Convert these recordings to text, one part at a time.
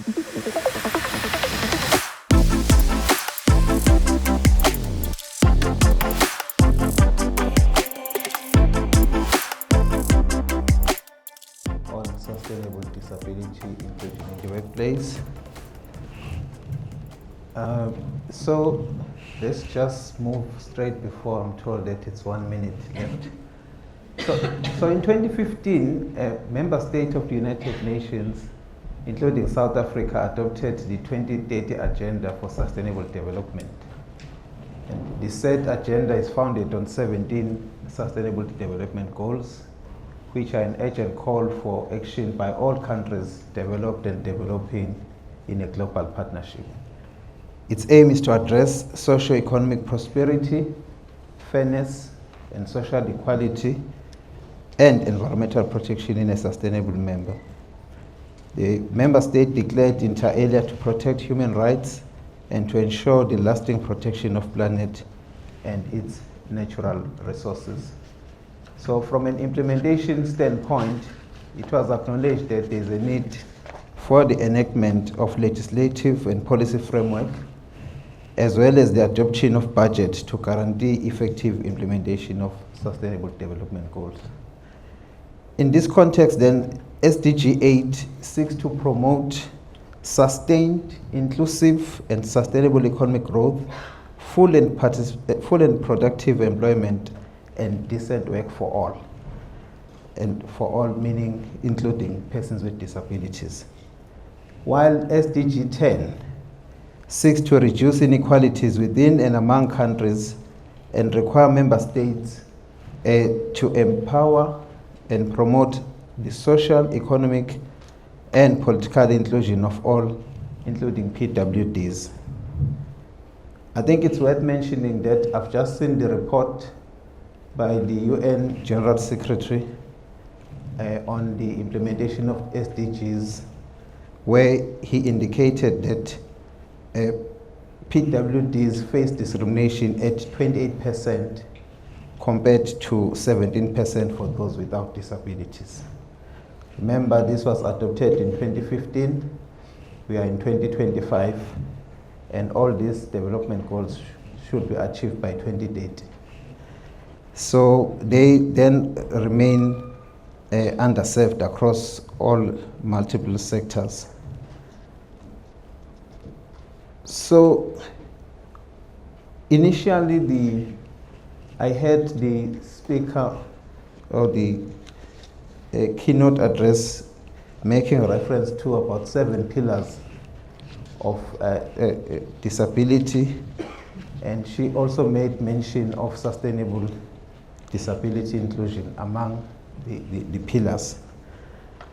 On sustainable disability inclusion in the workplace. So let's just move straight before I'm told that it's 1 minute left. So in 2015, member states of the United Nations, including South Africa, adopted the 2030 Agenda for Sustainable Development. And the said agenda is founded on 17 Sustainable Development Goals, which are an urgent call for action by all countries developed and developing in a global partnership. Its aim is to address socio-economic prosperity, fairness, and social equality, and environmental protection in a sustainable member. The member state declared inter alia to protect human rights and to ensure the lasting protection of planet and its natural resources. So from an implementation standpoint, it was acknowledged that there is a need for the enactment of legislative and policy framework, as well as the adoption of budget to guarantee effective implementation of sustainable development goals. In this context then, SDG 8 seeks to promote sustained, inclusive, and sustainable economic growth, full and productive employment, and decent work for all. And for all meaning including persons with disabilities. While SDG 10 seeks to reduce inequalities within and among countries and require member states to empower and promote the social, economic, and political inclusion of all, including PWDs. I think it's worth mentioning that I've just seen the report by the UN General Secretary on the implementation of SDGs, where he indicated that PWDs face discrimination at 28% compared to 17% for those without disabilities. Remember, this was adopted in 2015. We are in 2025, and all these development goals should be achieved by 2030. So they then remain underserved across all multiple sectors. So initially I heard the speaker or the keynote address making reference to about 7 pillars of disability, and she also made mention of sustainable disability inclusion among the pillars.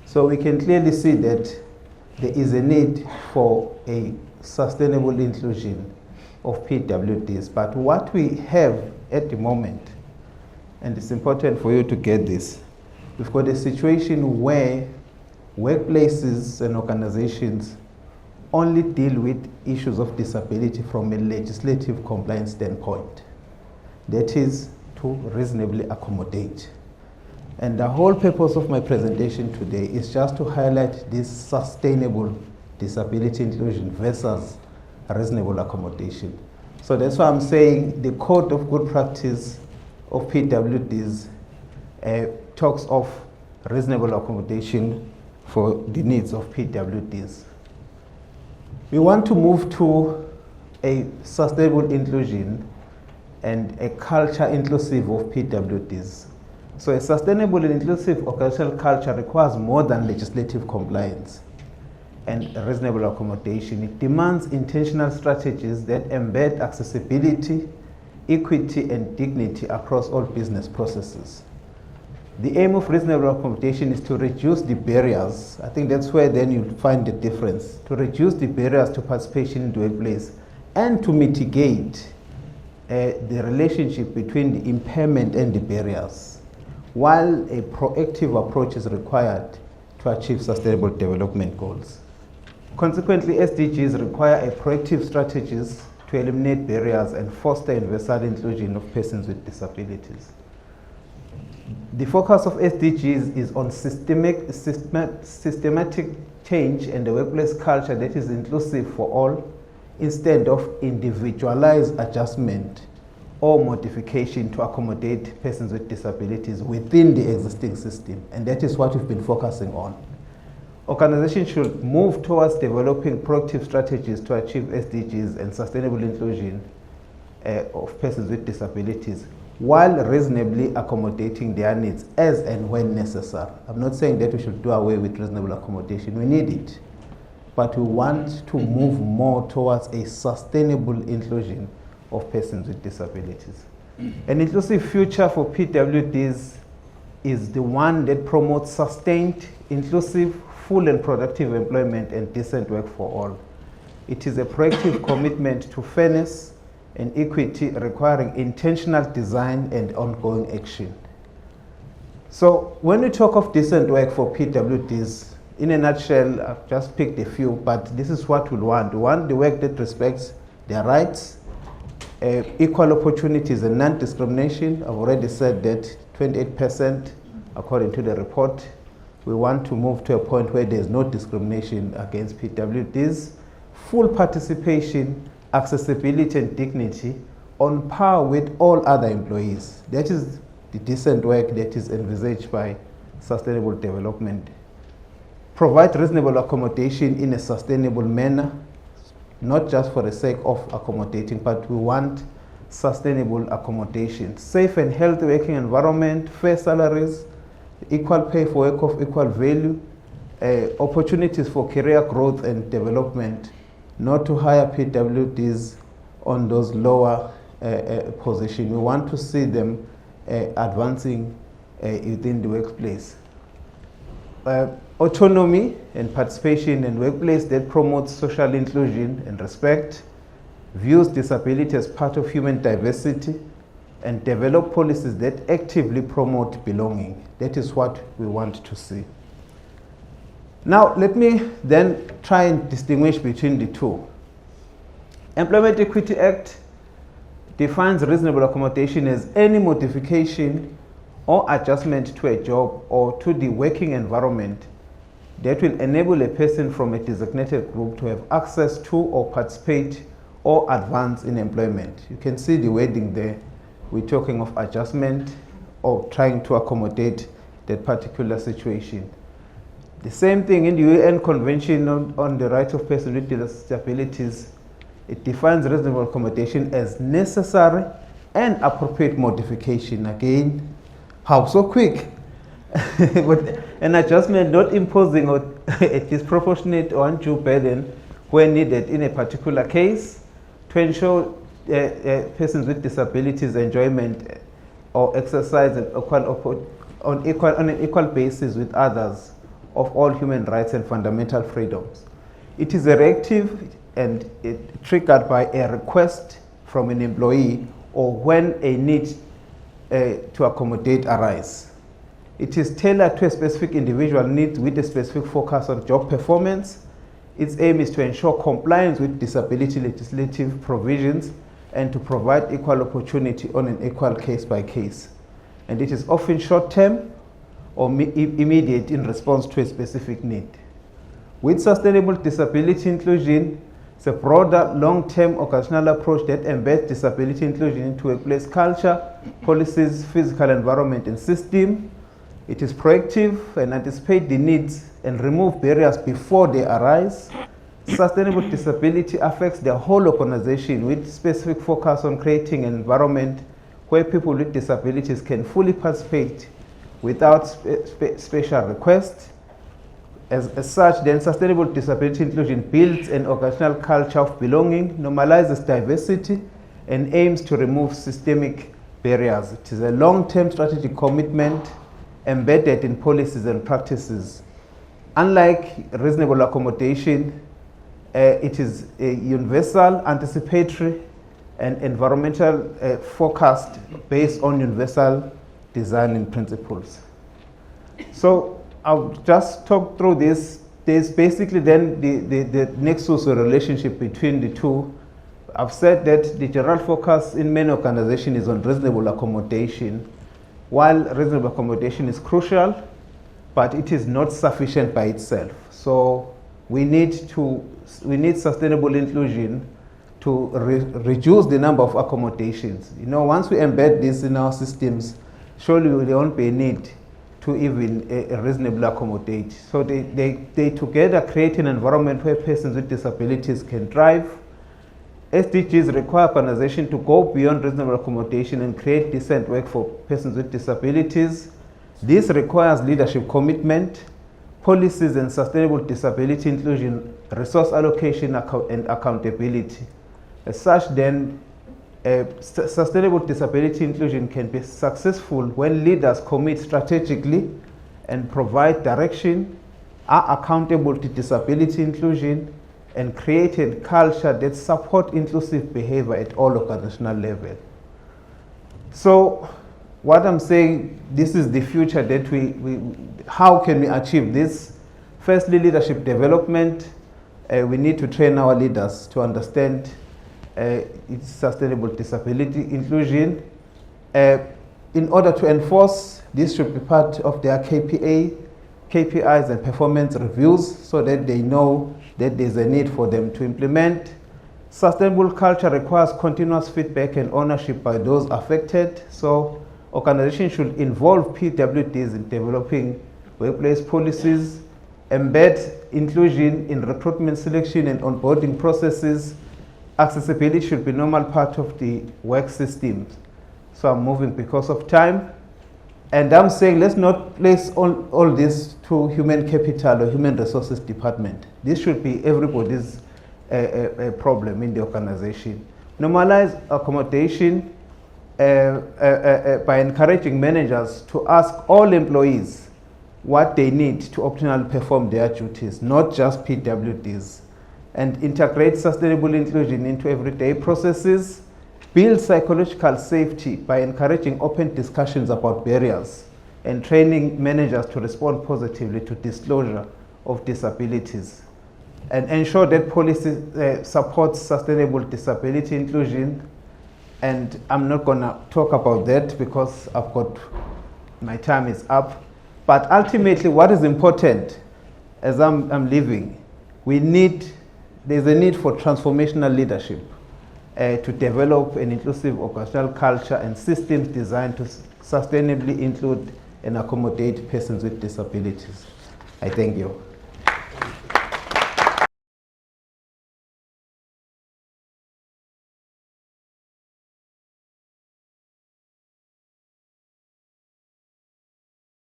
So we can clearly see that there is a need for a sustainable inclusion of PWDs. But what we have at the moment, and it's important for you to get this, we've got a situation where workplaces and organizations only deal with issues of disability from a legislative compliance standpoint. That is, to reasonably accommodate. And the whole purpose of my presentation today is just to highlight this sustainable disability inclusion versus reasonable accommodation. So that's why I'm saying the code of good practice of PWDs talks of reasonable accommodation for the needs of PWDs. We want to move to a sustainable inclusion and a culture inclusive of PWDs. So a sustainable and inclusive organizational culture requires more than legislative compliance and reasonable accommodation. It demands intentional strategies that embed accessibility, equity, and dignity across all business processes. The aim of reasonable accommodation is to reduce the barriers. I think that's where then you'll find the difference. To reduce the barriers to participation in the workplace and to mitigate the relationship between the impairment and the barriers, while a proactive approach is required to achieve sustainable development goals. Consequently, SDGs require a proactive strategies to eliminate barriers and foster universal inclusion of persons with disabilities. The focus of SDGs is on systematic change and a workplace culture that is inclusive for all, instead of individualized adjustment or modification to accommodate persons with disabilities within the existing system. And that is what we've been focusing on. Organizations should move towards developing proactive strategies to achieve SDGs and sustainable inclusion of persons with disabilities, while reasonably accommodating their needs as and when necessary. I'm not saying that we should do away with reasonable accommodation. We need it. But we want to move more towards a sustainable inclusion of persons with disabilities. An inclusive future for PWDs is the one that promotes sustained, inclusive, full and productive employment and decent work for all. It is a proactive commitment to fairness and equity, requiring intentional design and ongoing action. So when we talk of decent work for PWDs, in a nutshell, I've just picked a few, but this is what we want. We want the work that respects their rights, equal opportunities and non-discrimination. I've already said that 28%, according to the report. We want to move to a point where there's no discrimination against PWDs, full participation, accessibility and dignity on par with all other employees. That is the decent work that is envisaged by sustainable development. Provide reasonable accommodation in a sustainable manner, not just for the sake of accommodating, but we want sustainable accommodation. Safe and healthy working environment, fair salaries, equal pay for work of equal value, opportunities for career growth and development, not to hire PWDs on those lower positions. We want to see them advancing within the workplace. Autonomy and participation in workplace that promotes social inclusion and respect, views disability as part of human diversity, and develop policies that actively promote belonging. That is what we want to see. Now, let me then try and distinguish between the two. Employment Equity Act defines reasonable accommodation as any modification or adjustment to a job or to the working environment that will enable a person from a designated group to have access to or participate or advance in employment. You can see the wording there. We're talking of adjustment or trying to accommodate that particular situation. The same thing in the UN Convention on the Rights of Persons with Disabilities. It defines reasonable accommodation as necessary and appropriate modification. Again, how so quick? But an adjustment not imposing a disproportionate or undue burden where needed in a particular case to ensure persons with disabilities enjoyment or exercise on an equal basis with others of all human rights and fundamental freedoms. It is a reactive and it triggered by a request from an employee or when a need to accommodate arise. It is tailored to a specific individual need with a specific focus on job performance. Its aim is to ensure compliance with disability legislative provisions and to provide equal opportunity on an equal case by case. And it is often short-term or immediate in response to a specific need. With sustainable disability inclusion, it's a broader, long-term organizational approach that embeds disability inclusion into workplace culture, policies, physical environment, and system. It is proactive and anticipates the needs and remove barriers before they arise. Sustainable disability affects the whole organization with specific focus on creating an environment where people with disabilities can fully participate without special request. As such, then sustainable disability inclusion builds an organizational culture of belonging, normalizes diversity, and aims to remove systemic barriers. It is a long-term strategic commitment embedded in policies and practices. Unlike reasonable accommodation, it is a universal, anticipatory, and environmental focused based on universal design principles. So I'll just talk through this. There's basically then the nexus or relationship between the two. I've said that the general focus in many organizations is on reasonable accommodation. While reasonable accommodation is crucial, but it is not sufficient by itself. So we need sustainable inclusion to reduce the number of accommodations. You know, once we embed this in our systems, surely there won't be a need to even reasonably accommodate. So they together create an environment where persons with disabilities can thrive. SDGs require organizations to go beyond reasonable accommodation and create decent work for persons with disabilities. This requires leadership commitment, policies and sustainable disability inclusion, resource allocation and accountability. As such, then, sustainable disability inclusion can be successful when leaders commit strategically and provide direction, are accountable to disability inclusion, and create a culture that supports inclusive behavior at all organizational levels. So, what I'm saying, this is the future that how can we achieve this? Firstly, leadership development. We need to train our leaders to understand its sustainable disability inclusion. In order to enforce, this should be part of their KPIs and performance reviews so that they know that there's a need for them to implement. Sustainable culture requires continuous feedback and ownership by those affected. So organizations should involve PWDs in developing workplace policies, embed inclusion in recruitment, selection, and onboarding processes. Accessibility should be a normal part of the work systems. So I'm moving because of time. And I'm saying let's not place all this to human capital or human resources department. This should be everybody's problem in the organization. Normalize accommodation by encouraging managers to ask all employees what they need to optimally perform their duties, not just PWDs. And integrate sustainable inclusion into everyday processes. Build psychological safety by encouraging open discussions about barriers and training managers to respond positively to disclosure of disabilities. And ensure that policy supports sustainable disability inclusion. And I'm not going to talk about that because my time is up. But ultimately, what is important as I'm leaving, there's a need for transformational leadership to develop an inclusive organizational culture and systems designed to sustainably include and accommodate persons with disabilities. I thank you.